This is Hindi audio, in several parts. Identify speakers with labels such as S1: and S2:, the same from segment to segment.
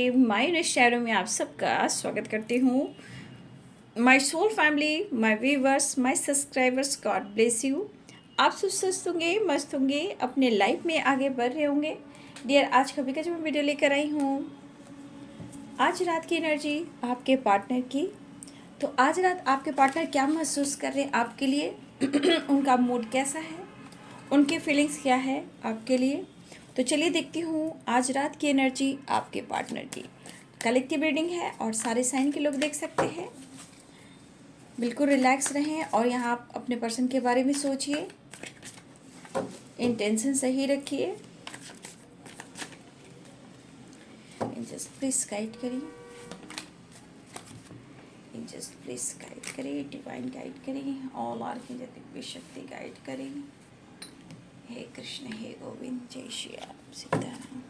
S1: माय शहरों में आप सबका स्वागत करती हूँ। My soul family, my viewers, my subscribers, God bless you. आप सब स्वस्थ होंगे, मस्त होंगे, अपने लाइफ में आगे बढ़ रहे होंगे। डियर, आज कभी का जो मैं वीडियो लेकर आई हूँ, आज रात की एनर्जी आपके पार्टनर की। तो आज रात आपके पार्टनर क्या महसूस कर रहे हैं आपके लिए उनका मूड कैसा है, उनकी फीलिंग्स क्या है आपके लिए। तो चलिए देखती हूँ आज रात की एनर्जी आपके पार्टनर की। कलेक्टिव रीडिंग है और सारे साइन के लोग देख सकते हैं। बिल्कुल रिलैक्स रहें और यहाँ आप अपने पर्सन के बारे में सोचिए, इंटेंशन सही रखिए। जस्ट प्लीज गाइड करिए, जस्ट प्लीज गाइड करिए, डिवाइन गाइड करिए, ऑल आर की जतिक शक्ति गाइड करिए। हे कृष्ण, हे गोविंद, जय श्री राम, सीताराम।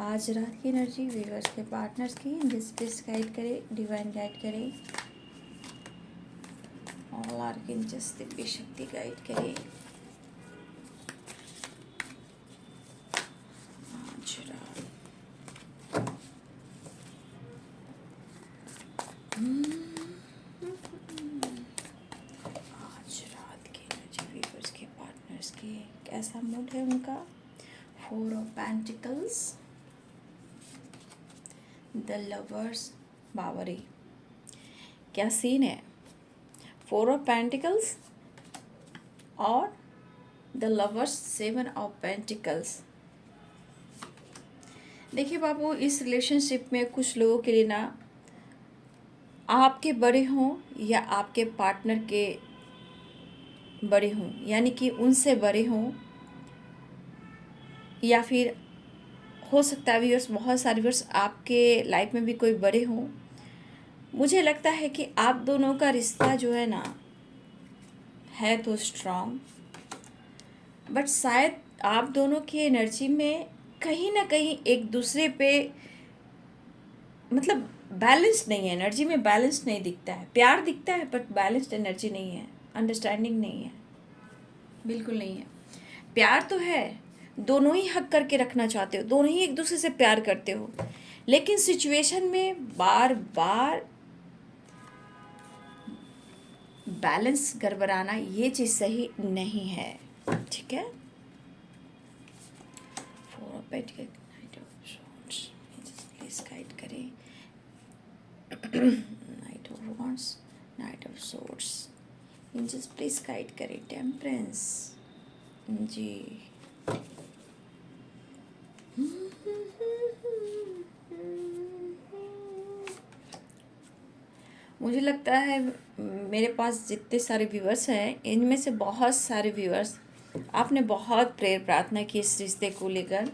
S1: आज रात की एनर्जी व्यूअर्स के पार्टनर्स की जिस प्लीज गाइड करे, डिवाइन गाइड करे, ऑल आर्कएंजल्स दिव्य शक्ति गाइड करे। आज रात की एनर्जी व्यूअर्स के पार्टनर्स की कैसा मूड है उनका। 4 ऑफ पेंटिकल्स, द लवर्स, बावरी। क्या सीन है। 4 ऑफ पेंटिकल्स और द लवर्स, 7 ऑफ पेंटिकल्स। देखिए बाबू, इस रिलेशनशिप में कुछ लोगों के लिए ना, आपके बड़े हों या आपके पार्टनर के बड़े हों, यानी कि उनसे बड़े हों, या फिर हो सकता है व्यूअर्स बहुत सारे व्यूअर्स आपके लाइफ में भी कोई बड़े हों। मुझे लगता है कि आप दोनों का रिश्ता जो है ना, है तो स्ट्रॉन्ग, बट शायद आप दोनों की एनर्जी में कहीं ना कहीं एक दूसरे पे मतलब बैलेंस नहीं है। एनर्जी में बैलेंस नहीं दिखता है। प्यार दिखता है बट बैलेंस्ड एनर्जी नहीं है, अंडरस्टैंडिंग नहीं है, बिल्कुल नहीं है। प्यार तो है, दोनों ही हक करके रखना चाहते हो, दोनों ही एक दूसरे से प्यार करते हो, लेकिन सिचुएशन में बार बार बैलेंस गड़बड़ाना, ये चीज़ सही नहीं है। ठीक है। 4 of pentacles, knight of swords, please guide करें। Knight of wands, knight of swords, angels please guide करें। टेम्परेंस जी। मुझे लगता है मेरे पास जितने सारे व्यूअर्स हैं, इनमें से बहुत सारे व्यूअर्स आपने बहुत प्रेयर प्रार्थना की इस रिश्ते को लेकर।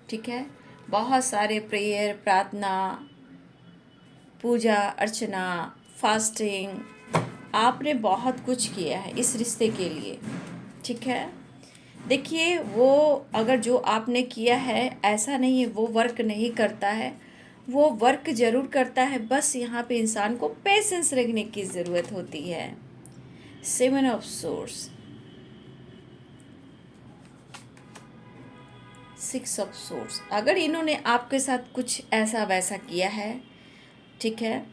S1: ठीक है, बहुत सारे प्रेयर प्रार्थना, पूजा अर्चना, फास्टिंग, आपने बहुत कुछ किया है इस रिश्ते के लिए। ठीक है, देखिए वो अगर जो आपने किया है, ऐसा नहीं है वो वर्क नहीं करता है, वो वर्क ज़रूर करता है। बस यहाँ पे इंसान को पेशेंस रखने की ज़रूरत होती है। 7 ऑफ सोर्स, 6 ऑफ सोर्स। अगर इन्होंने आपके साथ कुछ ऐसा वैसा किया है, ठीक है,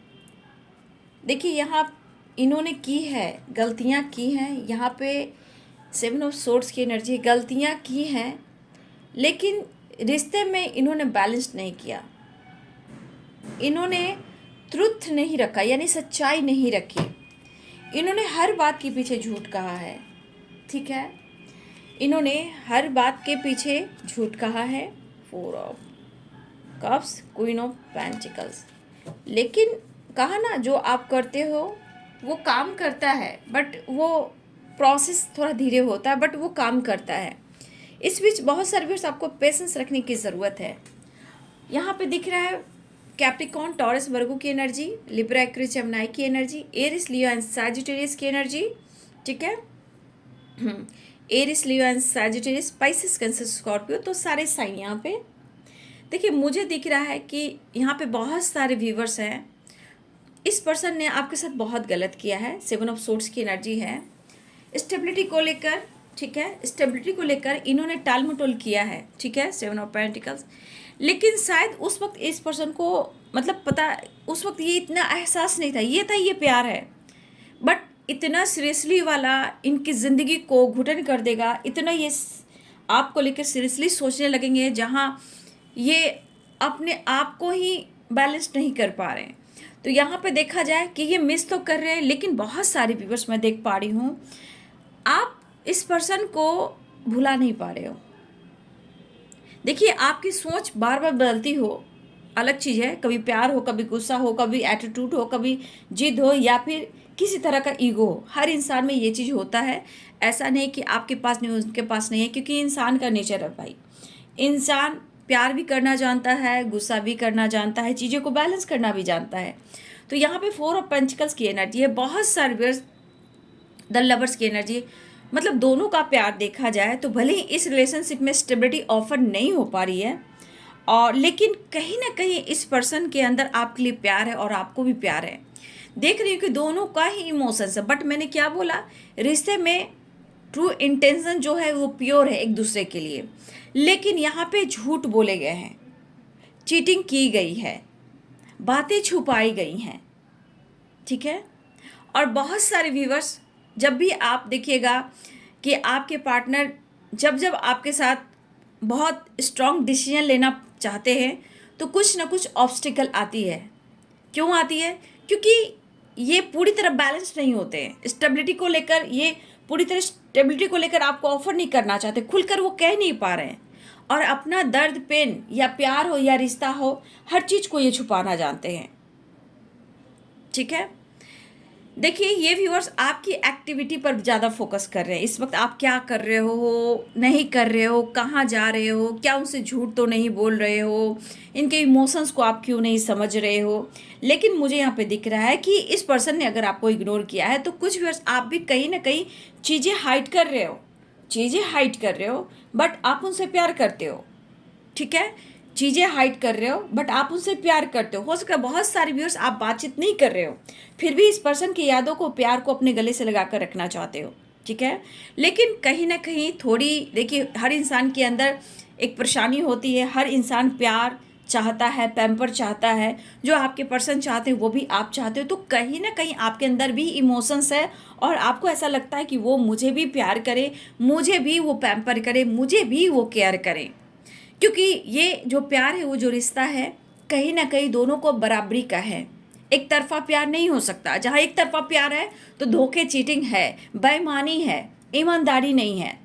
S1: देखिए यहाँ इन्होंने की है, गलतियाँ की हैं। यहाँ पे 7 ऑफ सोर्स की एनर्जी, गलतियाँ की हैं, लेकिन रिश्ते में इन्होंने बैलेंस नहीं किया, इन्होंने ट्रुथ नहीं रखा, यानी सच्चाई नहीं रखी। इन्होंने हर बात के पीछे झूठ कहा है। ठीक है, इन्होंने हर बात के पीछे झूठ कहा है। 4 of cups, queen of pentacles. लेकिन कहा ना, जो आप करते हो वो काम करता है, बट वो प्रोसेस थोड़ा धीरे होता है, बट वो काम करता है। इस बीच बहुत सारे व्यूअर्स आपको पेशेंस रखने की ज़रूरत है। यहाँ पे दिख रहा है कैप्रिकॉर्न, टॉरस, वर्गो की एनर्जी, लिब्रा, एक्वेरियस, जेमिनी की energy, Aries, Leo and Sagittarius की एनर्जी। ठीक है, Aries, Leo and Sagittarius, Pisces, Cancer, Scorpio. तो सारे साइन यहाँ पे देखिए। मुझे दिख रहा है कि यहाँ पे बहुत सारे व्यूवर्स हैं, इस पर्सन ने आपके साथ बहुत गलत किया है। 7 ऑफ सोर्ड्स की एनर्जी है, स्टेबिलिटी को लेकर। ठीक है, स्टेबिलिटी को लेकर इन्होंने टाल मटोल किया है, ठीक है, 7 ऑफ पेंटिकल्स। लेकिन शायद उस वक्त इस पर्सन को मतलब पता, उस वक्त ये इतना एहसास नहीं था, ये था ये प्यार है, बट इतना सीरियसली वाला इनकी ज़िंदगी को घुटन कर देगा, इतना ये आपको लेकर सीरियसली सोचने लगेंगे जहाँ ये अपने आप को ही बैलेंस नहीं कर पा रहे हैं। तो यहाँ पे देखा जाए कि ये मिस तो कर रहे हैं, लेकिन बहुत सारे व्यूअर्स मैं देख पा रही हूँ आप इस पर्सन को भुला नहीं पा रहे हो। देखिए, आपकी सोच बार बार बदलती हो अलग चीज़ है, कभी प्यार हो, कभी गुस्सा हो, कभी एटीट्यूड हो, कभी जिद हो, या फिर किसी तरह का ईगो हो। हर इंसान में ये चीज़ होता है, ऐसा नहीं कि आपके पास नहीं, उनके पास नहीं है, क्योंकि इंसान का नेचर है भाई। इंसान प्यार भी करना जानता है, गुस्सा भी करना जानता है, चीज़ों को बैलेंस करना भी जानता है। तो यहाँ पे 4 ऑफ पेंटिकल्स की एनर्जी है, बहुत सारे द लवर्स की एनर्जी, मतलब दोनों का प्यार देखा जाए तो भले ही इस रिलेशनशिप में स्टेबिलिटी ऑफर नहीं हो पा रही है, और लेकिन कहीं ना कहीं इस पर्सन के अंदर आपके लिए प्यार है और आपको भी प्यार है। देख रही हूँ कि दोनों का ही इमोशंस है, बट मैंने क्या बोला, रिश्ते में ट्रू इंटेंशन जो है वो प्योर है एक दूसरे के लिए, लेकिन यहाँ पे झूठ बोले गए हैं, चीटिंग की गई है, बातें छुपाई गई हैं, ठीक है। और बहुत सारे व्यूवर्स, जब भी आप देखिएगा कि आपके पार्टनर जब जब आपके साथ बहुत स्ट्रॉन्ग डिसीजन लेना चाहते हैं तो कुछ ना कुछ ऑब्स्टिकल आती है। क्यों आती है? क्योंकि ये पूरी तरह बैलेंस नहीं होते हैं स्टेबिलिटी को लेकर, ये पूरी तरह स्टेबिलिटी को लेकर आपको ऑफर नहीं करना चाहते, खुलकर वो कह नहीं पा रहे हैं, और अपना दर्द, पेन, या प्यार हो या रिश्ता हो, हर चीज़ को ये छुपाना जानते हैं, ठीक है। देखिए, ये व्यूअर्स आपकी एक्टिविटी पर ज़्यादा फोकस कर रहे हैं इस वक्त। आप क्या कर रहे हो, नहीं कर रहे हो, कहाँ जा रहे हो, क्या उनसे झूठ तो नहीं बोल रहे हो, इनके इमोशंस को आप क्यों नहीं समझ रहे हो। लेकिन मुझे यहाँ पे दिख रहा है कि इस पर्सन ने अगर आपको इग्नोर किया है तो कुछ व्यूअर्स आप भी कहीं ना कहीं चीज़ें हाइड कर रहे हो, बट आप उनसे प्यार करते हो, ठीक है। चीज़ें हाइड कर रहे हो बट आप उनसे प्यार करते हो सकता है बहुत सारे व्यूअर्स आप बातचीत नहीं कर रहे हो, फिर भी इस पर्सन की यादों को, प्यार को अपने गले से लगा कर रखना चाहते हो, ठीक है। लेकिन कहीं ना कहीं थोड़ी, देखिए, हर इंसान के अंदर एक परेशानी होती है, हर इंसान प्यार चाहता है, पैम्पर चाहता है, जो आपके पर्सन चाहते हैं वो भी आप चाहते हो, तो कहीं ना कहीं आपके अंदर भी इमोशंस है और आपको ऐसा लगता है कि वो मुझे भी प्यार करे, मुझे भी वो पैम्पर करे, मुझे भी वो केयर करे। क्योंकि ये जो प्यार है, वो जो रिश्ता है, कहीं ना कहीं दोनों को बराबरी का है, एक तरफा प्यार नहीं हो सकता। जहाँ एक तरफा प्यार है तो धोखे, चीटिंग है, बेईमानी है, ईमानदारी नहीं है।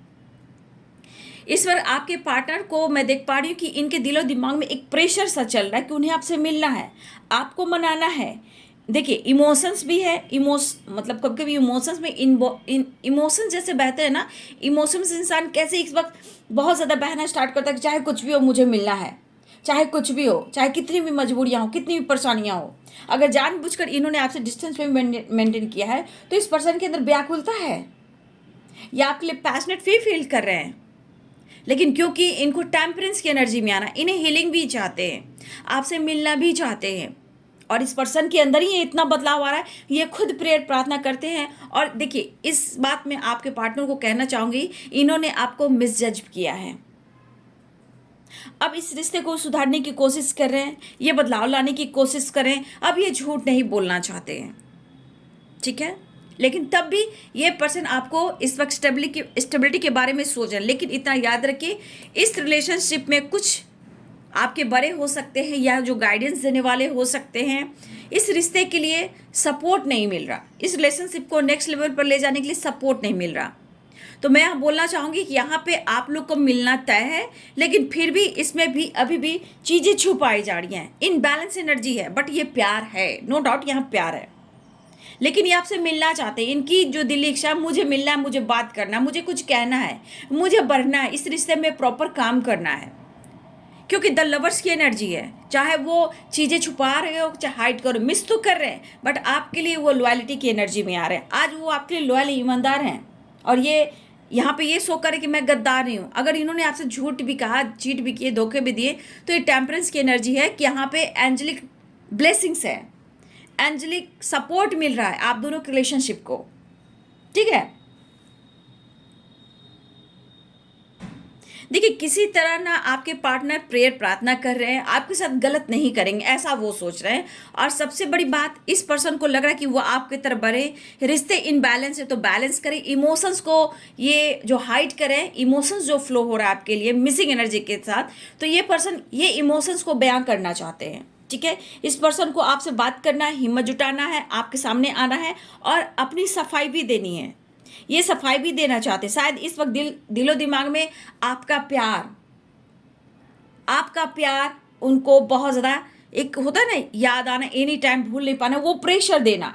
S1: इस बार आपके पार्टनर को मैं देख पा रही हूँ कि इनके दिलो दिमाग में एक प्रेशर सा चल रहा है कि उन्हें आपसे मिलना है, आपको मनाना है। देखिए, इमोशंस भी है, मतलब कभी कभी इमोशंस में इमोशंस जैसे बहते हैं ना, इमोशंस इंसान कैसे इस वक्त बहुत ज़्यादा बहना स्टार्ट करता है कि चाहे कुछ भी हो मुझे मिलना है, चाहे कुछ भी हो, चाहे कितनी भी मजबूरियाँ हो, कितनी भी परेशानियाँ हो। अगर जानबूझकर इन्होंने आपसे डिस्टेंस में मेंटेन किया है तो इस पर्सन के अंदर व्याकुलता है, या आपके लिए पैशनेट फील कर रहे हैं। लेकिन क्योंकि इनको टेम्परेंस की एनर्जी में आना, इन्हें हीलिंग भी चाहते हैं, आपसे मिलना भी चाहते हैं, और इस पर्सन के अंदर ही इतना बदलाव आ रहा है, ये खुद प्रेयर प्रार्थना करते हैं। और देखिए, इस बात में आपके पार्टनर को कहना चाहूँगी, इन्होंने आपको मिसजज किया है। अब इस रिश्ते को सुधारने की कोशिश कर रहे हैं, ये बदलाव लाने की कोशिश करें, अब ये झूठ नहीं बोलना चाहते हैं, ठीक है। लेकिन तब भी ये पर्सन आपको इस वक्त स्टेबिलिटी के बारे में सोच रहे हैं। लेकिन इतना याद रखिए, इस रिलेशनशिप में कुछ आपके बड़े हो सकते हैं या जो गाइडेंस देने वाले हो सकते हैं, इस रिश्ते के लिए सपोर्ट नहीं मिल रहा, इस रिलेशनशिप को नेक्स्ट लेवल पर ले जाने के लिए सपोर्ट नहीं मिल रहा। तो मैं बोलना चाहूँगी कि यहाँ पे आप लोग को मिलना तय है, लेकिन फिर भी इसमें भी अभी भी चीज़ें छुपाई जा रही हैं, इनबैलेंस एनर्जी है, बट ये प्यार है, नो डाउट यहाँ प्यार है। लेकिन ये आपसे मिलना चाहते हैं, इनकी जो दिली इच्छा, मुझे मिलना है, मुझे बात करना, मुझे कुछ कहना है, मुझे बढ़ना है, इस रिश्ते में प्रॉपर काम करना है। क्योंकि द लवर्स की एनर्जी है, चाहे वो चीज़ें छुपा रहे हो, चाहे हाइड करो, मिस तो कर रहे हैं, बट आपके लिए वो लॉयल्टी की एनर्जी में आ रहे हैं। आज वो आपके लिए लॉयल, ईमानदार हैं, और ये यहाँ पे ये शो करे कि मैं गद्दार नहीं हूँ। अगर इन्होंने आपसे झूठ भी कहा, चीट भी किए, धोखे भी दिए, तो ये टेम्परेंस की एनर्जी है कि यहाँ पे एंजलिक ब्लेसिंग्स है, एंजलिक सपोर्ट मिल रहा है आप दोनों के रिलेशनशिप को, ठीक है। देखिए किसी तरह ना आपके पार्टनर प्रेयर प्रार्थना कर रहे हैं, आपके साथ गलत नहीं करेंगे ऐसा वो सोच रहे हैं। और सबसे बड़ी बात, इस पर्सन को लग रहा है कि वो आपकी तरफ बढ़े। रिश्ते इनबैलेंस है तो बैलेंस करें, इमोशंस को ये जो हाइड करें, इमोशंस जो फ्लो हो रहा है आपके लिए मिसिंग एनर्जी के साथ, तो ये पर्सन ये इमोशंस को बयां करना चाहते हैं। ठीक है, इस पर्सन को आपसे बात करना है, हिम्मत जुटाना है, आपके सामने आना है और अपनी सफाई भी देनी है। ये सफाई भी देना चाहते हैं। शायद इस वक्त दिलो दिमाग में आपका प्यार उनको बहुत ज़्यादा, एक होता है ना याद आना, एनी टाइम भूल नहीं पाना, वो प्रेशर देना।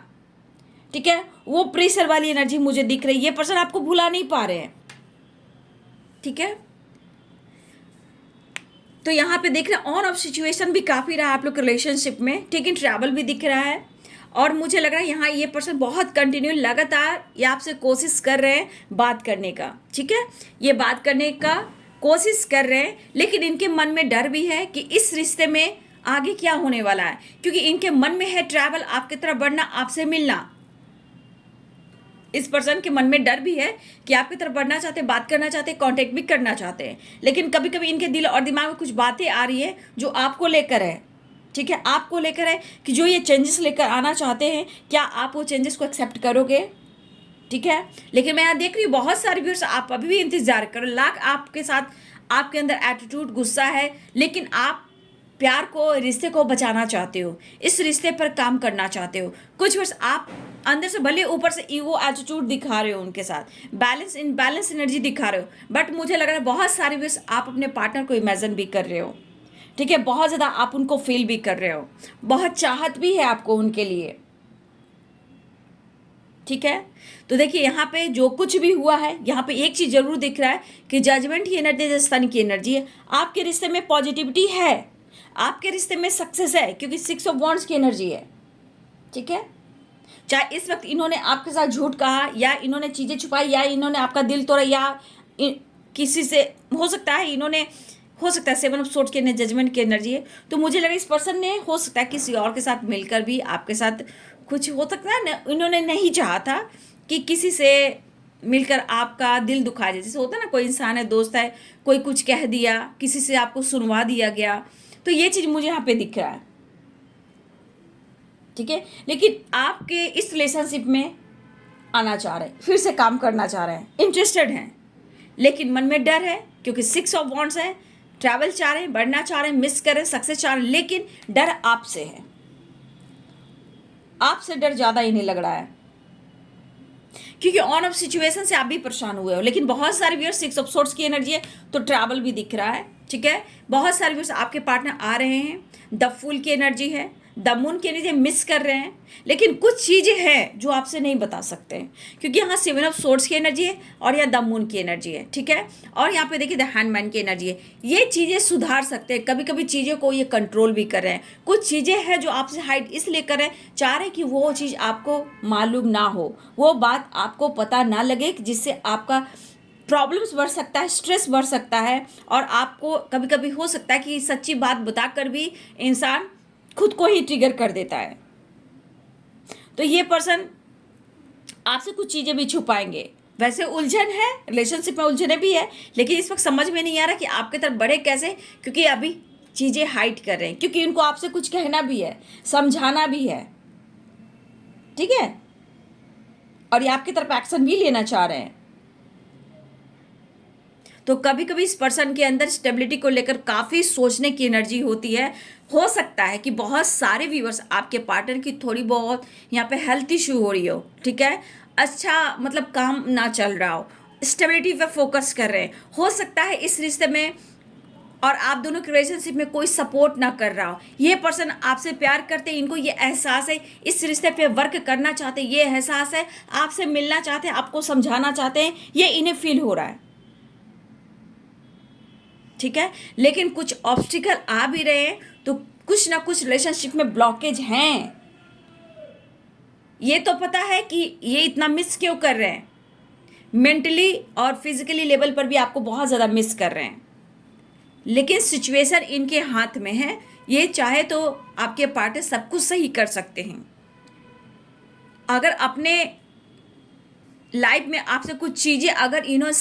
S1: ठीक है, वो प्रेशर वाली एनर्जी मुझे दिख रही है। ये पर्सन आपको भुला नहीं पा रहे हैं। ठीक है, तो यहाँ पे देख रहे हैं ऑन ऑफ सिचुएशन भी काफ़ी रहा आप लोग के रिलेशनशिप में। ठीक है, ट्रैवल भी दिख रहा है और मुझे लग रहा है यहाँ ये पर्सन बहुत कंटिन्यू लगातार ये आपसे कोशिश कर रहे हैं बात करने का। ठीक है, ये बात करने का कोशिश कर रहे हैं, लेकिन इनके मन में डर भी है कि इस रिश्ते में आगे क्या होने वाला है, क्योंकि इनके मन में है ट्रैवल, आपकी तरफ बढ़ना, आपसे मिलना। इस पर्सन के मन में डर भी है कि आपकी तरफ बढ़ना चाहते हैं, बात करना चाहते हैं, कांटेक्ट भी करना चाहते हैं, लेकिन कभी कभी इनके दिल और दिमाग में कुछ बातें आ रही है जो आपको लेकर है। ठीक है, आपको लेकर है कि जो ये चेंजेस लेकर आना चाहते हैं, क्या आप वो चेंजेस को एक्सेप्ट करोगे। ठीक है, लेकिन मैं यहाँ देख रही हूँ बहुत सारे व्यूअर्स, आप अभी भी इंतजार करो। लाख आपके साथ आपके अंदर एटीट्यूड, गुस्सा है, लेकिन आप प्यार को, रिश्ते को बचाना चाहते हो, इस रिश्ते पर काम करना चाहते हो। कुछ वर्ष आप अंदर से भले ऊपर से ईगो एटीट्यूड दिखा रहे हो, उनके साथ बैलेंस इनबैलेंस एनर्जी दिखा रहे हो, बट मुझे लग रहा है बहुत सारे वर्ष आप अपने पार्टनर को इमेजिन भी कर रहे हो। ठीक है, बहुत ज़्यादा आप उनको फील भी कर रहे हो, बहुत चाहत भी है आपको उनके लिए। ठीक है, तो देखिए यहाँ पे जो कुछ भी हुआ है, यहाँ पे एक चीज़ जरूर दिख रहा है कि जजमेंट की एनर्जी, जैसे सन की एनर्जी है, आपके रिश्ते में पॉजिटिविटी है, आपके रिश्ते में सक्सेस है, क्योंकि 6 ऑफ वॉन्ड्स की एनर्जी है। ठीक है, चाहे इस वक्त इन्होंने आपके साथ झूठ कहा, या इन्होंने चीज़ें छुपाई, या इन्होंने आपका दिल तोड़ा, या किसी से हो सकता है इन्होंने, हो सकता है 7 ऑफ सोर्ड्स की जजमेंट की एनर्जी है, तो मुझे लगा इस पर्सन ने हो सकता है किसी और के साथ मिलकर भी आपके साथ कुछ हो सकता है ना, इन्होंने नहीं चाहा था कि किसी से मिलकर आपका दिल दुखा जाए। जैसे होता है ना, कोई इंसान है, दोस्त है, कोई कुछ कह दिया, किसी से आपको सुनवा दिया गया, तो ये चीज़ मुझे यहाँ पे दिख रहा है। ठीक है, लेकिन आपके इस रिलेशनशिप में आना चाह रहे हैं, फिर से काम करना चाह रहे हैं, इंटरेस्टेड हैं, लेकिन मन में डर है, क्योंकि 6 ऑफ वॉन्ड्स है। ट्रैवल चाह रहे हैं, बढ़ना चाह रहे हैं, मिस कर रहे हैं, सक्सेस चाह रहे हैं, लेकिन डर आपसे है, आपसे डर ज़्यादा इन्हें लग रहा है, क्योंकि ऑन ऑफ सिचुएशन से आप भी परेशान हुए हो। लेकिन बहुत सारे व्यूअर्स 6 ऑफ सोर्ड्स की एनर्जी है, तो ट्रैवल भी दिख रहा है। ठीक है, बहुत सारे व्यूअर्स आपके पार्टनर आ रहे हैं, द फूल की एनर्जी है, द मून की एनर्जी मिस कर रहे हैं, लेकिन कुछ चीज़ें हैं जो आपसे नहीं बता सकते हैं, क्योंकि यहाँ 7 ऑफ सोर्ड्स की एनर्जी है और यहाँ द मून की एनर्जी है। ठीक है, और यहाँ पे देखिए द हैंडमैन की एनर्जी है। ये चीज़ें सुधार सकते हैं, कभी कभी चीज़ों को ये कंट्रोल भी कर रहे हैं। कुछ चीज़ें हैं जो आपसे हाइड इसलिए कर रहे हैं, चाह रहे हैं कि वो चीज़ आपको मालूम ना हो, वो बात आपको पता ना लगे, जिससे आपका प्रॉब्लम्स बढ़ सकता है, स्ट्रेस बढ़ सकता है, और आपको कभी कभी हो सकता है कि सच्ची बात बताकर भी इंसान खुद को ही ट्रिगर कर देता है। तो ये पर्सन आपसे कुछ चीज़ें भी छुपाएंगे। वैसे उलझन है, रिलेशनशिप में उलझने भी है, लेकिन इस वक्त समझ में नहीं आ रहा कि आपके तरफ बढ़े कैसे, क्योंकि अभी चीज़ें हाइड कर रहे हैं, क्योंकि उनको आपसे कुछ कहना भी है, समझाना भी है। ठीक है, और ये आपकी तरफ एक्शन भी लेना चाह रहे हैं। तो कभी कभी इस पर्सन के अंदर स्टेबिलिटी को लेकर काफ़ी सोचने की एनर्जी होती है। हो सकता है कि बहुत सारे व्यूअर्स आपके पार्टनर की थोड़ी बहुत यहाँ पे हेल्थ इशू हो रही हो। ठीक है, अच्छा मतलब काम ना चल रहा हो, स्टेबिलिटी पे फोकस कर रहे हैं। हो सकता है इस रिश्ते में और आप दोनों के रिलेशनशिप में कोई सपोर्ट ना कर रहा हो। ये पर्सन आपसे प्यार करते हैं, इनको ये एहसास है, इस रिश्ते पे वर्क करना चाहते हैं, ये एहसास है, आपसे मिलना चाहते हैं, आपको समझाना चाहते हैं, ये इन्हें फील हो रहा है। ठीक है, लेकिन कुछ ऑब्स्टिकल आ भी रहे हैं, तो कुछ ना कुछ रिलेशनशिप में ब्लॉकेज हैं। ये तो पता है कि ये इतना मिस क्यों कर रहे हैं, मेंटली और फिजिकली लेवल पर भी आपको बहुत ज़्यादा मिस कर रहे हैं, लेकिन सिचुएशन इनके हाथ में है। ये चाहे तो आपके पार्टनर सब कुछ सही कर सकते हैं। अगर अपने लाइफ में आपसे कुछ चीज़ें अगर इन्होंने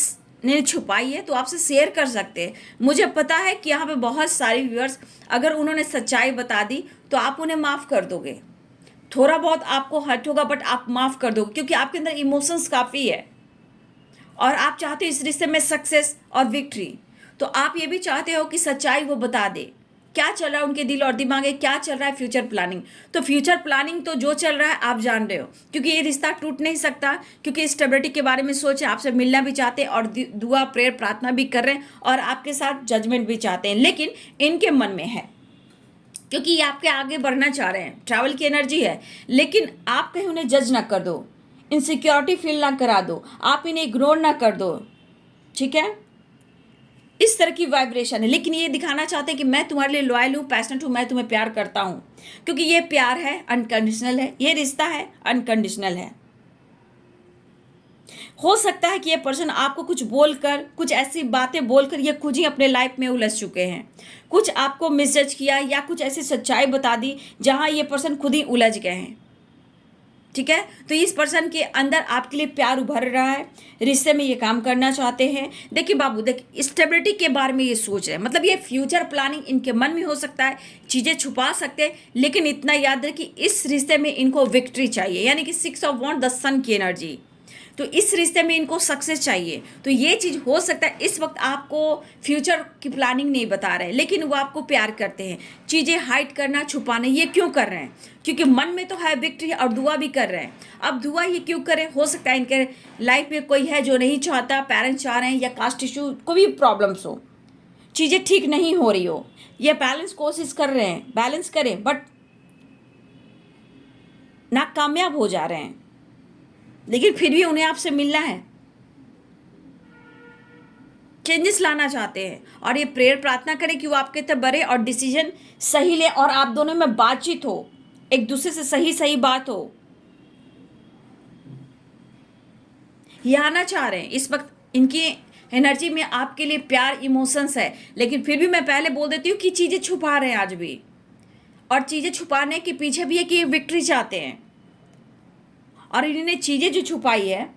S1: ने छुपाई है तो आपसे शेयर कर सकते हैं। मुझे पता है कि यहाँ पे बहुत सारे व्यूअर्स, अगर उन्होंने सच्चाई बता दी तो आप उन्हें माफ़ कर दोगे। थोड़ा बहुत आपको हर्ट होगा बट आप माफ़ कर दोगे, क्योंकि आपके अंदर इमोशंस काफ़ी है और आप चाहते हो इस रिश्ते में सक्सेस और विक्ट्री। तो आप ये भी चाहते हो कि सच्चाई वो बता दे, क्या चल रहा है उनके दिल और दिमाग में, क्या चल रहा है फ्यूचर प्लानिंग। तो फ्यूचर प्लानिंग तो जो चल रहा है आप जान रहे हो, क्योंकि ये रिश्ता टूट नहीं सकता, क्योंकि स्टेबिलिटी के बारे में सोचे, आपसे मिलना भी चाहते हैं और दुआ प्रेयर प्रार्थना भी कर रहे हैं और आपके साथ जजमेंट भी चाहते हैं, लेकिन इनके मन में है, क्योंकि ये आपके आगे बढ़ना चाह रहे हैं, ट्रैवल की एनर्जी है, लेकिन आप कहीं उन्हें जज ना कर दो, इनसिक्योरिटी फील ना करा दो, आप इन्हें इग्नोर ना कर दो। ठीक है, इस तरह की वाइब्रेशन है, लेकिन ये दिखाना चाहते हैं कि मैं तुम्हारे लिए लॉयल हूँ, पैशनेट हूँ, मैं तुम्हें प्यार करता हूँ, क्योंकि ये प्यार है, अनकंडीशनल है, ये रिश्ता है, अनकंडीशनल है। हो सकता है कि ये पर्सन आपको कुछ बोलकर, कुछ ऐसी बातें बोलकर ये खुद ही अपने लाइफ में उलझ चुके हैं, कुछ आपको मिसजज किया या कुछ ऐसी सच्चाई बता दी जहां ये पर्सन खुद ही उलझ गए हैं। ठीक है, तो इस पर्सन के अंदर आपके लिए प्यार उभर रहा है, रिश्ते में ये काम करना चाहते हैं। देखिए बाबू, देखिए स्टेबिलिटी के बारे में ये सोच रहे हैं, मतलब ये फ्यूचर प्लानिंग इनके मन में हो सकता है, चीज़ें छुपा सकते हैं, लेकिन इतना याद रहे कि इस रिश्ते में इनको विक्ट्री चाहिए, यानी कि 6 ऑफ वॉन्ड, द सन की एनर्जी। तो इस रिश्ते में इनको सक्सेस चाहिए। तो ये चीज़ हो सकता है इस वक्त आपको फ्यूचर की प्लानिंग नहीं बता रहे, लेकिन वो आपको प्यार करते हैं। चीज़ें हाइड करना, छुपाना, ये क्यों कर रहे हैं? क्योंकि मन में तो है विक्ट्री और दुआ भी कर रहे हैं। अब दुआ ये क्यों करें? हो सकता है इनके लाइफ में कोई है जो नहीं चाहता, पेरेंट्स चाह रहे हैं, या कास्ट इशू, कोई भी प्रॉब्लम्स हो, चीज़ें ठीक नहीं हो रही हो, ये बैलेंस कोशिश कर रहे हैं, बैलेंस करें, बट नाकामयाब हो जा रहे हैं, लेकिन फिर भी उन्हें आपसे मिलना है, चेंजेस लाना चाहते हैं, और ये प्रेयर प्रार्थना करें कि वो आपके तरफ बढ़े और डिसीजन सही ले और आप दोनों में बातचीत हो, एक दूसरे से सही सही बात हो। ये आना चाह रहे हैं इस वक्त, इनकी एनर्जी में आपके लिए प्यार, इमोशंस है, लेकिन फिर भी मैं पहले बोल देती हूँ कि चीज़ें छुपा रहे हैं आज भी, और चीज़ें छुपाने के पीछे भी है कि ये विक्ट्री चाहते हैं, और इन्होंने चीज़ें जो छुपाई है,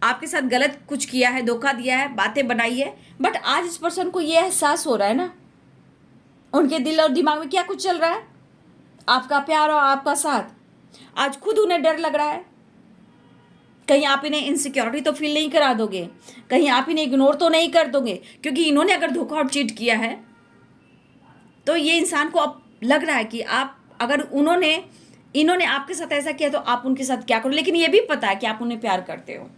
S1: आपके साथ गलत कुछ किया है, धोखा दिया है, बातें बनाई है, बट आज इस पर्सन को ये एहसास हो रहा है ना, उनके दिल और दिमाग में क्या कुछ चल रहा है, आपका प्यार और आपका साथ। आज खुद उन्हें डर लग रहा है, कहीं आप इन्हें इनसिक्योरिटी तो फील नहीं करा दोगे, कहीं आप इन्हें इग्नोर तो नहीं कर दोगे, क्योंकि इन्होंने अगर धोखा और चीट किया है तो ये इंसान को अब लग रहा है कि आप, अगर इन्होंने आपके साथ ऐसा किया तो आप उनके साथ क्या करो, लेकिन ये भी पता है कि आप उन्हें प्यार करते हो।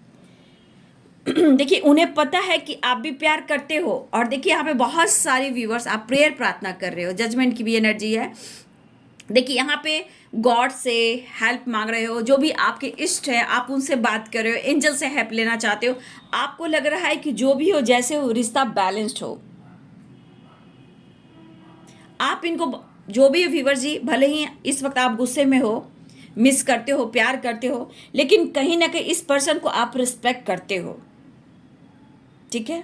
S1: देखिए उन्हें पता है कि आप भी प्यार करते हो, और देखिए यहाँ पे बहुत सारे व्यूवर्स आप प्रेयर प्रार्थना कर रहे हो, जजमेंट की भी एनर्जी है। देखिए यहाँ पे गॉड से हेल्प मांग रहे हो, जो भी आपके इष्ट है आप उनसे बात कर रहे हो, एंजल से हेल्प लेना चाहते हो। आपको लग रहा है कि जो भी हो, जैसे हो, रिश्ता बैलेंस्ड हो। आप इनको, जो भी व्यूवर जी, भले ही इस वक्त आप गुस्से में हो, मिस करते हो, प्यार करते हो, लेकिन कहीं ना कहीं इस पर्सन को आप रिस्पेक्ट करते हो। ठीक है,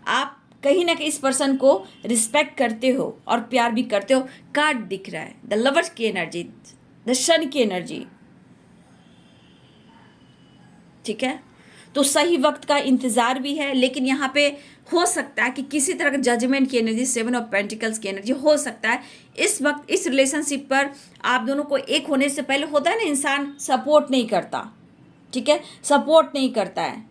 S1: आप कहीं ना कहीं इस पर्सन को रिस्पेक्ट करते हो और प्यार भी करते हो। कार्ड दिख रहा है द लवर्स की एनर्जी, द सन की एनर्जी। ठीक है, तो सही वक्त का इंतजार भी है, लेकिन यहाँ पे हो सकता है कि किसी तरह का जजमेंट की एनर्जी, 7 ऑफ पेंटिकल्स की एनर्जी हो सकता है इस वक्त इस रिलेशनशिप पर। आप दोनों को एक होने से पहले होता है ना, इंसान सपोर्ट नहीं करता, ठीक है, सपोर्ट नहीं करता है,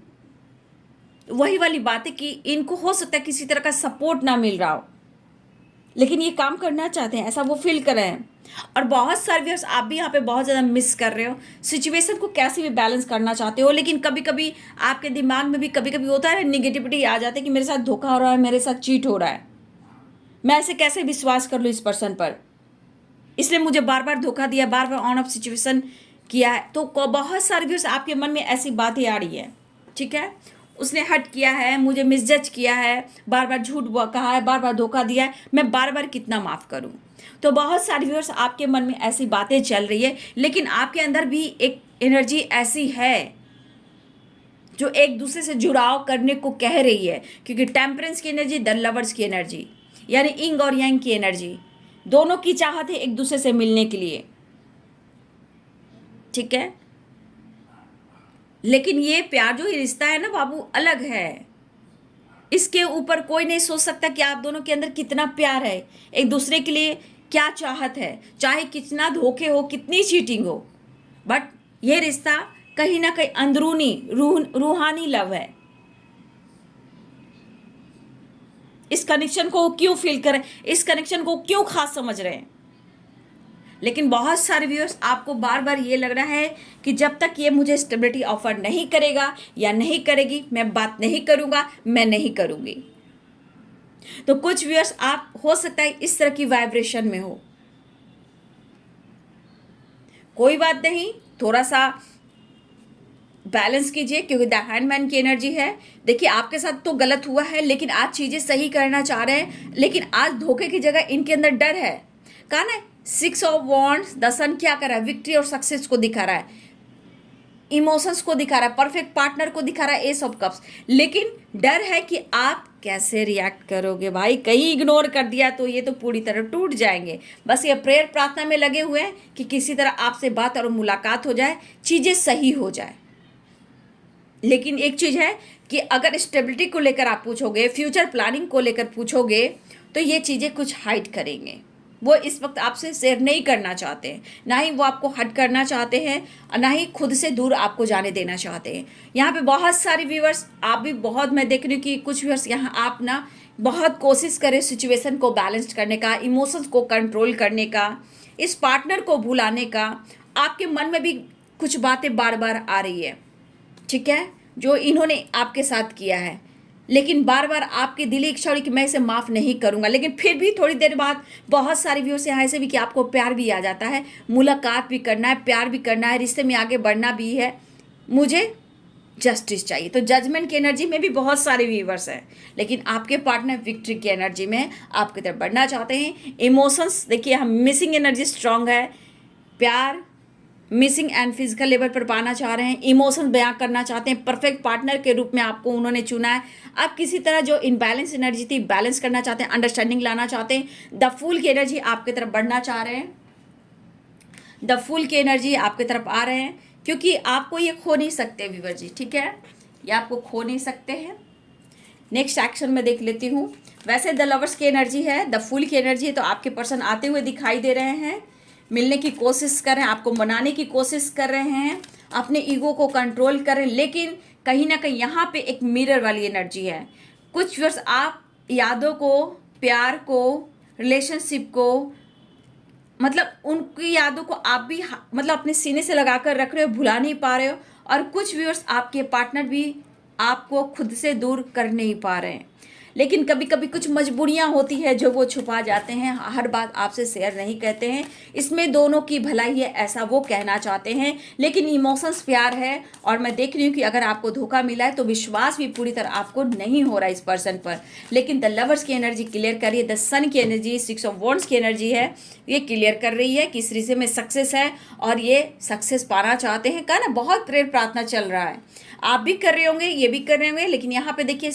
S1: वही वाली बात है कि इनको हो सकता है किसी तरह का सपोर्ट ना मिल रहा हो, लेकिन ये काम करना चाहते हैं, ऐसा वो फील कर रहे हैं। और बहुत सारे व्यूअर्स आप भी यहाँ पे बहुत ज़्यादा मिस कर रहे हो, सिचुएशन को कैसे भी बैलेंस करना चाहते हो, लेकिन कभी कभी आपके दिमाग में भी कभी कभी होता है, निगेटिविटी आ जाती है कि मेरे साथ धोखा हो रहा है, मेरे साथ चीट हो रहा है, मैं ऐसे कैसे विश्वास कर लूँ इस पर्सन पर, इसलिए मुझे बार बार धोखा दिया, बार बार ऑन ऑफ सिचुएशन किया है। तो बहुत सारे व्यूअर्स आपके मन में ऐसी बातें आ रही है। ठीक है, उसने हट किया है, मुझे मिसजज किया है, बार बार झूठ कहा है, बार बार धोखा दिया है, मैं बार बार कितना माफ़ करूं। तो बहुत सारे व्यूअर्स आपके मन में ऐसी बातें चल रही है, लेकिन आपके अंदर भी एक एनर्जी ऐसी है जो एक दूसरे से जुड़ाव करने को कह रही है, क्योंकि टेम्परेंस की एनर्जी, द लवर्स की एनर्जी, यानी इंग और यांग की एनर्जी, दोनों की चाहत है एक दूसरे से मिलने के लिए। ठीक है, लेकिन ये प्यार जो रिश्ता है ना बाबू, अलग है। इसके ऊपर कोई नहीं सोच सकता कि आप दोनों के अंदर कितना प्यार है, एक दूसरे के लिए क्या चाहत है, चाहे कितना धोखे हो, कितनी चीटिंग हो, बट ये रिश्ता कहीं ना कहीं अंदरूनी रूहानी लव है। इस कनेक्शन को क्यों फील करें, इस कनेक्शन को क्यों खास समझ रहे हैं। लेकिन बहुत सारे व्यूअर्स आपको बार बार ये लग रहा है कि जब तक ये मुझे स्टेबिलिटी ऑफर नहीं करेगा या नहीं करेगी, मैं बात नहीं करूंगा, मैं नहीं करूंगी। तो कुछ व्यूअर्स आप हो सकता है इस तरह की वाइब्रेशन में हो। कोई बात नहीं, थोड़ा सा बैलेंस कीजिए, क्योंकि द हैंडमैन की एनर्जी है। देखिए आपके साथ तो गलत हुआ है, लेकिन आज चीजें सही करना चाह रहे हैं, लेकिन आज धोखे की जगह इनके अंदर डर है। कहा ना, 6 ऑफ वॉन्ड्स, द सन क्या कर रहा है, विक्ट्री और सक्सेस को दिखा रहा है, इमोशंस को दिखा रहा है, परफेक्ट पार्टनर को दिखा रहा है, एस ऑफ कप्स। लेकिन डर है कि आप कैसे रिएक्ट करोगे। भाई कहीं इग्नोर कर दिया तो ये तो पूरी तरह टूट जाएंगे। बस ये प्रेयर प्रार्थना में लगे हुए हैं कि किसी तरह आपसे बात और मुलाकात हो जाए, चीजें सही हो जाए। लेकिन एक चीज है कि अगर स्टेबिलिटी को लेकर आप पूछोगे, फ्यूचर प्लानिंग को लेकर पूछोगे, तो ये चीजें कुछ हाइड करेंगे। वो इस वक्त आपसे शेयर नहीं करना चाहते हैं, ना ही वो आपको हट करना चाहते हैं, और ना ही खुद से दूर आपको जाने देना चाहते हैं। यहाँ पे बहुत सारे व्यूअर्स, आप भी बहुत, मैं देख रही हूँ कि कुछ व्यूअर्स यहाँ आप ना बहुत कोशिश करें सिचुएशन को बैलेंस करने का, इमोशंस को कंट्रोल करने का, इस पार्टनर को भुलाने का। आपके मन में भी कुछ बातें बार बार आ रही है, ठीक है, जो इन्होंने आपके साथ किया है, लेकिन बार बार आपकी दिली इच्छा हुई कि मैं इसे माफ़ नहीं करूंगा। लेकिन फिर भी थोड़ी देर बाद बहुत सारे व्यूअर्स यहाँ ऐसे भी कि आपको प्यार भी आ जाता है, मुलाकात भी करना है, प्यार भी करना है, रिश्ते में आगे बढ़ना भी है, मुझे जस्टिस चाहिए। तो जजमेंट की एनर्जी में भी बहुत सारे व्यूअर्स हैं, लेकिन आपके पार्टनर विक्ट्री की एनर्जी में आपकी तरफ बढ़ना चाहते हैं। इमोशंस देखिए, हम मिसिंग एनर्जी स्ट्रांग है, प्यार मिसिंग एंड फिजिकल लेवल पर पाना चाह रहे हैं, इमोशंस बयां करना चाहते हैं, परफेक्ट पार्टनर के रूप में आपको उन्होंने चुना है। आप किसी तरह जो इनबैलेंस एनर्जी थी बैलेंस करना चाहते हैं, अंडरस्टैंडिंग लाना चाहते हैं। द फूल की एनर्जी आपकी तरफ बढ़ना चाह रहे हैं, द फूल की एनर्जी आपकी तरफ आ रहे हैं, क्योंकि आपको ये खो नहीं सकते व्यूअर जी, ठीक है, ये आपको खो नहीं सकते हैं। नेक्स्ट एक्शन में देख लेती हूँ। वैसे द लवर्स की एनर्जी है, द फूल की एनर्जी है, तो आपके पर्सन आते हुए दिखाई दे रहे हैं, मिलने की कोशिश कर रहे हैं, आपको मनाने की कोशिश कर रहे हैं, अपने ईगो को कंट्रोल कर रहे हैं। लेकिन कहीं ना कहीं यहाँ पे एक मिरर वाली एनर्जी है। कुछ वर्ष आप यादों को, प्यार को, रिलेशनशिप को, मतलब उनकी यादों को आप भी मतलब अपने सीने से लगा कर रख रहे हो, भुला नहीं पा रहे हो। और कुछ व्यूअर्स आपके पार्टनर भी आपको खुद से दूर कर नहीं पा रहे हैं। लेकिन कभी कभी कुछ मजबूरियां होती है जो वो छुपा जाते हैं, हर बात आपसे शेयर नहीं कहते हैं। इसमें दोनों की भलाई है ऐसा वो कहना चाहते हैं, लेकिन इमोशंस प्यार है। और मैं देख रही हूँ कि अगर आपको धोखा मिला है तो विश्वास भी पूरी तरह आपको नहीं हो रहा है इस पर्सन पर। लेकिन द लवर्स की एनर्जी क्लियर करिए, द सन की एनर्जी, 6 ऑफ वॉन्ड्स की एनर्जी है, ये क्लियर कर रही है कि इस रिश्ते में सक्सेस है और ये सक्सेस पाना चाहते हैं। कहा ना, बहुत प्रेर प्रार्थना चल रहा है, आप भी कर रहे होंगे, ये भी कर रहे होंगे। लेकिन यहाँ पे देखिए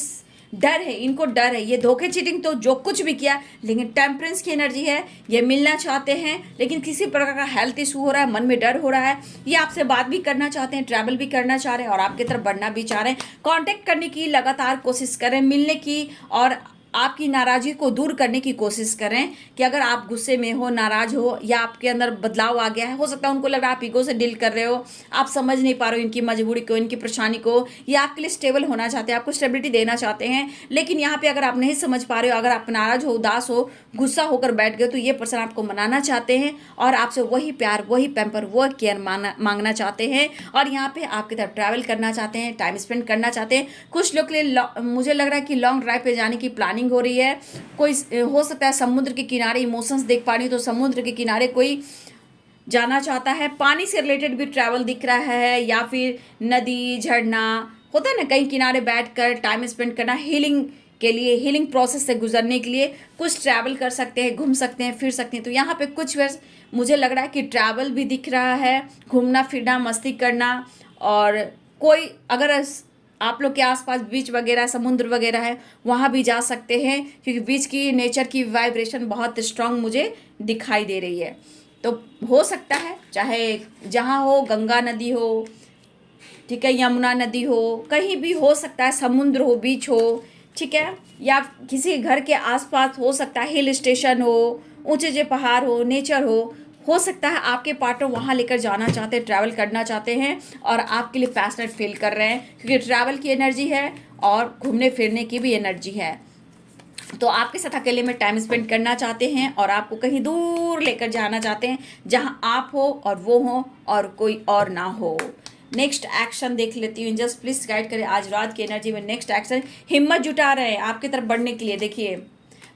S1: डर है, इनको डर है, ये धोखे चीटिंग तो जो कुछ भी किया, लेकिन टेम्परेंस की एनर्जी है, ये मिलना चाहते हैं, लेकिन किसी प्रकार का हेल्थ इशू हो रहा है, मन में डर हो रहा है। ये आपसे बात भी करना चाहते हैं, ट्रैवल भी करना चाह रहे हैं और आपकी तरफ बढ़ना भी चाह रहे हैं, कांटेक्ट करने की लगातार कोशिश करें, मिलने की और आपकी नाराज़गी को दूर करने की कोशिश करें। कि अगर आप गुस्से में हो, नाराज़ हो, या आपके अंदर बदलाव आ गया है, हो सकता है उनको लग रहा है आप ईगो से डील कर रहे हो, आप समझ नहीं पा रहे हो इनकी मजबूरी को, इनकी परेशानी को, या आपके लिए स्टेबल होना चाहते हैं, आपको स्टेबिलिटी देना चाहते हैं। लेकिन यहाँ पे अगर आप नहीं समझ पा रहे हो, अगर आप नाराज़ हो, उदास हो, गुस्सा होकर बैठ गए, तो ये पर्सन आपको मनाना चाहते हैं और आपसे वही प्यार, वही पैम्पर, वह केयर मांगना चाहते हैं। और यहाँ पे आपकी तरफ ट्रैवल करना चाहते हैं, टाइम स्पेंड करना चाहते हैं। कुछ लोग के लिए मुझे लग रहा है कि लॉन्ग ड्राइव पे जाने की प्लानिंग हो रही है। कोई हो सकता है समुद्र के किनारे, इमोशंस देख पा रही हूँ तो समुद्र के किनारे कोई जाना चाहता है, पानी से रिलेटेड भी ट्रैवल दिख रहा है, या फिर नदी, झरना, होता है ना, कहीं किनारे बैठकर टाइम स्पेंड करना, हीलिंग के लिए, हीलिंग प्रोसेस से गुजरने के लिए कुछ ट्रैवल कर सकते हैं, घूम सकते हैं, फिर सकते हैं। तो यहाँ पे कुछ वर्ष मुझे लग रहा है कि ट्रैवल भी दिख रहा है, घूमना फिरना, मस्ती करना। और कोई अगर आप लोग के आसपास बीच वगैरह, समुद्र वगैरह है, वहाँ भी जा सकते हैं, क्योंकि बीच की नेचर की वाइब्रेशन बहुत स्ट्रांग मुझे दिखाई दे रही है। तो हो सकता है चाहे जहाँ हो, गंगा नदी हो, ठीक है, यमुना नदी हो, कहीं भी हो सकता है, समुद्र हो, बीच हो, ठीक है, या किसी घर के आसपास हो सकता है, हिल स्टेशन हो, ऊंचे ऊंचे पहाड़ हो, नेचर हो सकता है आपके पार्टनर वहाँ लेकर जाना चाहते हैं, ट्रैवल करना चाहते हैं और आपके लिए पैशनेट फील कर रहे हैं, क्योंकि ट्रैवल की एनर्जी है और घूमने फिरने की भी एनर्जी है। तो आपके साथ अकेले में टाइम स्पेंड करना चाहते हैं और आपको कहीं दूर लेकर जाना चाहते हैं, जहां आप हो और वो हो और कोई और ना हो। नेक्स्ट एक्शन देख लेती हूँ, जस्ट प्लीज गाइड करें आज रात की एनर्जी में। नेक्स्ट एक्शन, हिम्मत जुटा रहे हैं आपकी तरफ बढ़ने के लिए। देखिए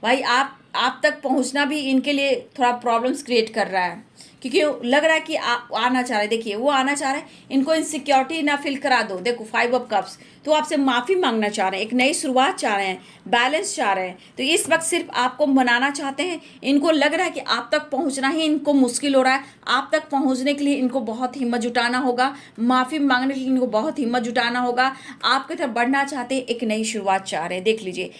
S1: भाई, आप तक पहुंचना भी इनके लिए थोड़ा प्रॉब्लम्स क्रिएट कर रहा है, क्योंकि लग रहा है कि आप आना चाह रहे हैं। देखिए वो आना चाह रहे हैं, इनको इनसिक्योरिटी ना फील करा दो। देखो 5 ऑफ कप्स, तो आपसे माफ़ी मांगना चाह रहे हैं, एक नई शुरुआत चाह रहे हैं, बैलेंस चाह रहे हैं। तो इस वक्त सिर्फ आपको मनाना चाहते हैं। इनको लग रहा है कि आप तक पहुंचना ही इनको मुश्किल हो रहा है। आप तक पहुंचने के लिए इनको बहुत हिम्मत जुटाना होगा, माफ़ी मांगने के लिए इनको बहुत हिम्मत जुटाना होगा। आपकी तरफ बढ़ना चाहते हैं, एक नई शुरुआत चाह रहे हैं। देख लीजिए,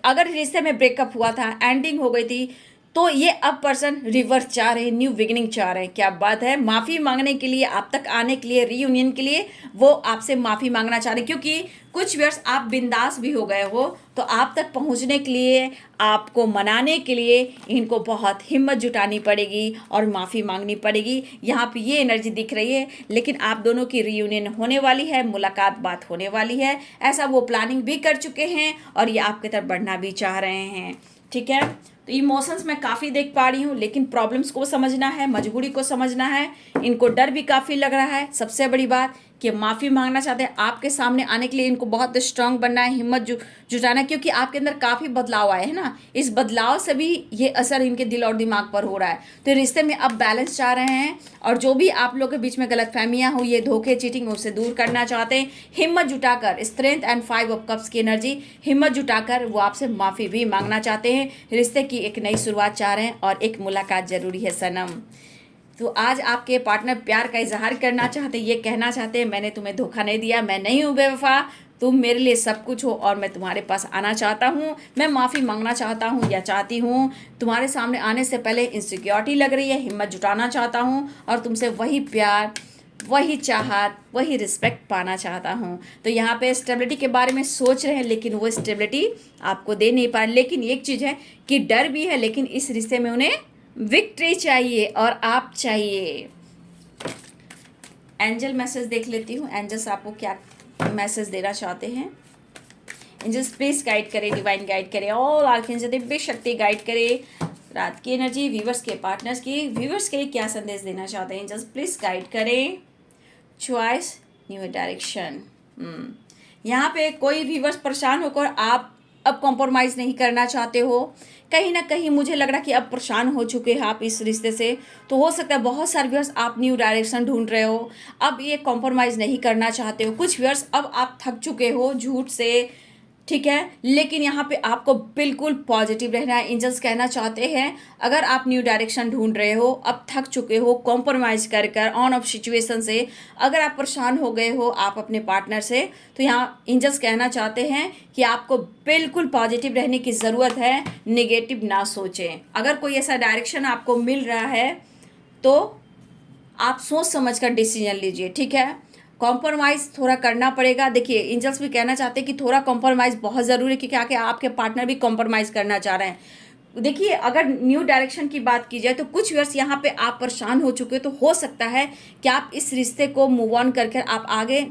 S1: अगर रिश्ते में ब्रेकअप हुआ था, एंडिंग हो गई थी, तो ये अब पर्सन रिवर्स चाह रहे हैं, न्यू बिगिनिंग चाह रहे हैं। क्या बात है, माफ़ी मांगने के लिए, आप तक आने के लिए, रीयूनियन के लिए वो आपसे माफ़ी मांगना चाह रहे हैं, क्योंकि कुछ वर्ष आप बिंदास भी हो गए हो। तो आप तक पहुंचने के लिए, आपको मनाने के लिए इनको बहुत हिम्मत जुटानी पड़ेगी और माफ़ी मांगनी पड़ेगी। यहाँ पे ये एनर्जी दिख रही है, लेकिन आप दोनों की रीयूनियन होने वाली है, मुलाकात बात होने वाली है। ऐसा वो प्लानिंग भी कर चुके हैं और ये आपकी तरफ बढ़ना भी चाह रहे हैं। ठीक है, तो इमोशंस मैं काफ़ी देख पा रही हूँ, लेकिन प्रॉब्लम्स को समझना है, मजबूरी को समझना है। इनको डर भी काफ़ी लग रहा है। सबसे बड़ी बात कि माफ़ी मांगना चाहते हैं, आपके सामने आने के लिए इनको बहुत स्ट्रांग बनना है, हिम्मत जुटाना है, क्योंकि आपके अंदर काफ़ी बदलाव आए हैं ना। इस बदलाव से भी ये असर इनके दिल और दिमाग पर हो रहा है। तो रिश्ते में अब बैलेंस चाह रहे हैं, और जो भी आप लोगों के बीच में गलतफहमियां हो, ये धोखे चीटिंग, उससे दूर करना चाहते हैं। हिम्मत जुटाकर, स्ट्रेंथ एंड 5 ऑफ कप्स की एनर्जी, हिम्मत जुटाकर वो आपसे माफ़ी भी मांगना चाहते हैं। रिश्ते की एक नई शुरुआत चाह रहे हैं और एक मुलाकात ज़रूरी है सनम। तो आज आपके पार्टनर प्यार का इजहार करना चाहते हैं, ये कहना चाहते हैं, मैंने तुम्हें धोखा नहीं दिया, मैं नहीं हूँ बेवफा, तुम मेरे लिए सब कुछ हो और मैं तुम्हारे पास आना चाहता हूँ। मैं माफ़ी मांगना चाहता हूँ या चाहती हूँ। तुम्हारे सामने आने से पहले इनसिक्योरिटी लग रही है, हिम्मत जुटाना चाहता हूँ और तुमसे वही प्यार, वही चाहत, वही रिस्पेक्ट पाना चाहता हूँ। तो यहाँ पे स्टेबिलिटी के बारे में सोच रहे हैं, लेकिन वो स्टेबिलिटी आपको दे नहीं पा रहे। लेकिन एक चीज़ है कि डर भी है, लेकिन इस रिश्ते में उन्हें विक्ट्री चाहिए और आप चाहिए। एंजल मैसेज देख लेती हूँ, एंजल्स आपको क्या मैसेज देना चाहते हैं। एंजल्स प्लीज गाइड करें, डिवाइन गाइड करें, ऑल आर्कएंजल दिव्य शक्ति गाइड करे रात की एनर्जी। व्यूवर्स के पार्टनर्स की, व्यूवर्स के लिए क्या संदेश देना चाहते हैं एंजल्स, प्लीज गाइड करें। Choice, new direction. यहाँ पे कोई व्यूवर्स परेशान होकर आप अब कॉम्प्रोमाइज़ नहीं करना चाहते हो। कहीं ना कहीं मुझे लग रहा है कि अब परेशान हो चुके हैं आप इस रिश्ते से। तो हो सकता है बहुत सारे व्यूअर्स आप न्यू डायरेक्शन ढूंढ रहे हो, अब ये कॉम्प्रोमाइज़ नहीं करना चाहते हो। कुछ व्यूअर्स अब आप थक चुके हो झूठ से, ठीक है, लेकिन यहाँ पे आपको बिल्कुल पॉजिटिव रहना है। एंजल्स कहना चाहते हैं, अगर आप न्यू डायरेक्शन ढूंढ रहे हो, अब थक चुके हो कॉम्प्रोमाइज़ कर ऑन ऑफ सिचुएशन से, अगर आप परेशान हो गए हो आप अपने पार्टनर से, तो यहाँ एंजल्स कहना चाहते हैं कि आपको बिल्कुल पॉजिटिव रहने की ज़रूरत है, नेगेटिव ना सोचें। अगर कोई ऐसा डायरेक्शन आपको मिल रहा है तो आप सोच समझ कर डिसीजन लीजिए, ठीक है। कॉम्प्रोमाइज़ थोड़ा करना पड़ेगा। देखिए एंजल्स भी कहना चाहते हैं कि थोड़ा कॉम्प्रोमाइज़ बहुत ज़रूरी है, क्योंकि आके आपके पार्टनर भी कॉम्प्रोमाइज़ करना चाह रहे हैं। देखिए अगर न्यू डायरेक्शन की बात की जाए तो कुछ वर्ष यहाँ पे आप परेशान हो चुके हो, तो हो सकता है कि आप इस रिश्ते को मूव ऑन करके आप आगे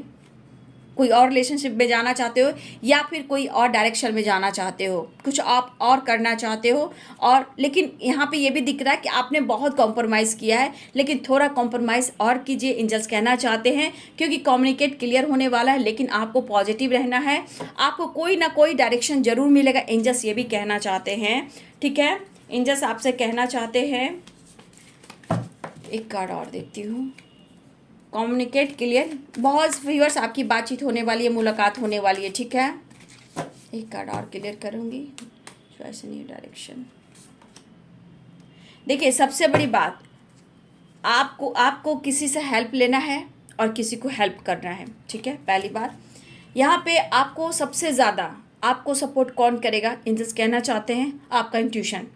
S1: कोई और रिलेशनशिप में जाना चाहते हो, या फिर कोई और डायरेक्शन में जाना चाहते हो, कुछ आप और करना चाहते हो। और लेकिन यहाँ पे ये भी दिख रहा है कि आपने बहुत कॉम्प्रोमाइज़ किया है, लेकिन थोड़ा कॉम्प्रोमाइज़ और कीजिए, एंजल्स कहना चाहते हैं, क्योंकि कम्युनिकेट क्लियर होने वाला है। लेकिन आपको पॉजिटिव रहना है, आपको कोई ना कोई डायरेक्शन ज़रूर मिलेगा, एंजल्स ये भी कहना चाहते हैं, ठीक है। एंजल्स आपसे कहना चाहते हैं, एक कार्ड और देखती हूँ, कम्युनिकेट क्लियर। बहुत व्यूअर्स आपकी बातचीत होने वाली है, मुलाकात होने वाली है, ठीक है। एक कार्ड और क्लियर करूँगी, चॉइस न्यू डायरेक्शन। देखिए सबसे बड़ी बात, आपको किसी से हेल्प लेना है और किसी को हेल्प करना है, ठीक है। पहली बात यहाँ पे आपको सबसे ज़्यादा आपको सपोर्ट कौन करेगा, एंजल्स कहना चाहते हैं आपका इंट्यूशन,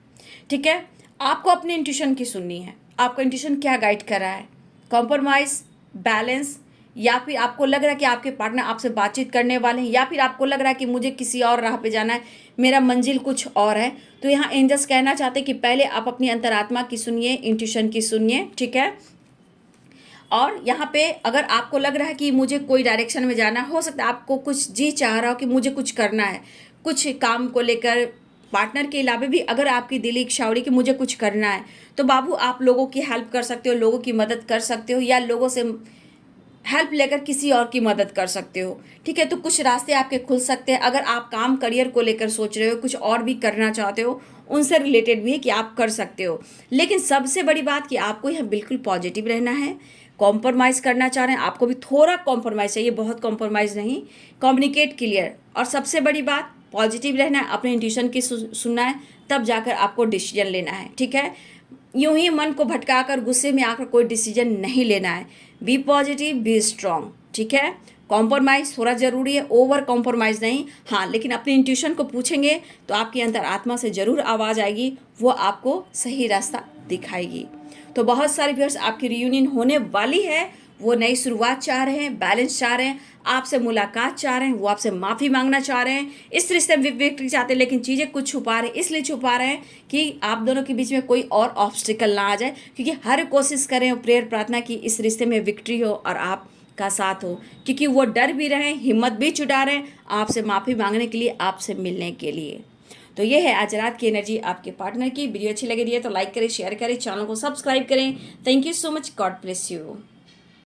S1: ठीक है। आपको अपने इंट्यूशन की सुननी है, आपका इंट्यूशन क्या गाइड कर रहा है, कॉम्प्रोमाइज़, बैलेंस या फिर आपको लग रहा है कि आपके पार्टनर आपसे बातचीत करने वाले हैं, या फिर आपको लग रहा है कि मुझे किसी और राह पे जाना है, मेरा मंजिल कुछ और है, तो यहाँ एंजल्स कहना चाहते हैं कि पहले आप अपनी अंतरात्मा की सुनिए, इंट्यूशन की सुनिए, ठीक है। और यहाँ पे अगर आपको लग रहा है कि मुझे कोई डायरेक्शन में जाना, हो सकता है आपको कुछ जी चाह रहा हो कि मुझे कुछ करना है, कुछ काम को लेकर, पार्टनर के अलावा भी अगर आपकी दिली इच्छा हो रही कि मुझे कुछ करना है, तो बाबू आप लोगों की हेल्प कर सकते हो, लोगों की मदद कर सकते हो, या लोगों से हेल्प लेकर किसी और की मदद कर सकते हो, ठीक है। तो कुछ रास्ते आपके खुल सकते हैं। अगर आप काम करियर को लेकर सोच रहे हो, कुछ और भी करना चाहते हो, उनसे रिलेटेड भी है कि आप कर सकते हो। लेकिन सबसे बड़ी बात कि आपको यहाँ बिल्कुल पॉजिटिव रहना है। कॉम्प्रोमाइज़ करना चाह रहे हैं, आपको भी थोड़ा कॉम्प्रोमाइज़ चाहिए, बहुत कॉम्प्रोमाइज़ नहीं। कम्युनिकेट क्लियर, और सबसे बड़ी बात पॉजिटिव रहना है, अपने इंट्यूशन की सुनना है, तब जाकर आपको डिसीजन लेना है, ठीक है। यूं ही मन को भटकाकर गुस्से में आकर कोई डिसीजन नहीं लेना है। बी पॉजिटिव, बी स्ट्रांग, ठीक है। कॉम्प्रोमाइज़ थोड़ा ज़रूरी है, ओवर कॉम्प्रोमाइज़ नहीं। हाँ, लेकिन अपनी इंट्यूशन को पूछेंगे तो आपकी अंतरात्मा से ज़रूर आवाज़ आएगी, वो आपको सही रास्ता दिखाएगी। तो बहुत सारे व्यूअर्स आपकी रियूनियन होने वाली है, वो नई शुरुआत चाह रहे हैं, बैलेंस चाह रहे हैं, आपसे मुलाकात चाह रहे हैं, वो आपसे माफ़ी मांगना चाह रहे हैं, इस रिश्ते में विक्ट्री चाहते हैं, लेकिन चीज़ें कुछ छुपा रहे हैं, इसलिए छुपा रहे हैं कि आप दोनों के बीच में कोई और ऑब्स्टिकल ना आ जाए, क्योंकि हर कोशिश करें और प्रेयर प्रार्थना की इस रिश्ते में विक्ट्री हो और आप का साथ हो, क्योंकि वो डर भी रहे, हिम्मत भी जुटा रहे हैं आपसे माफ़ी मांगने के लिए, आपसे मिलने के लिए। तो ये है आज रात की एनर्जी आपके पार्टनर की। वीडियो अच्छी लगी रही है तो लाइक करें, शेयर करें, चैनल को सब्सक्राइब करें। Thank you so much, God bless you.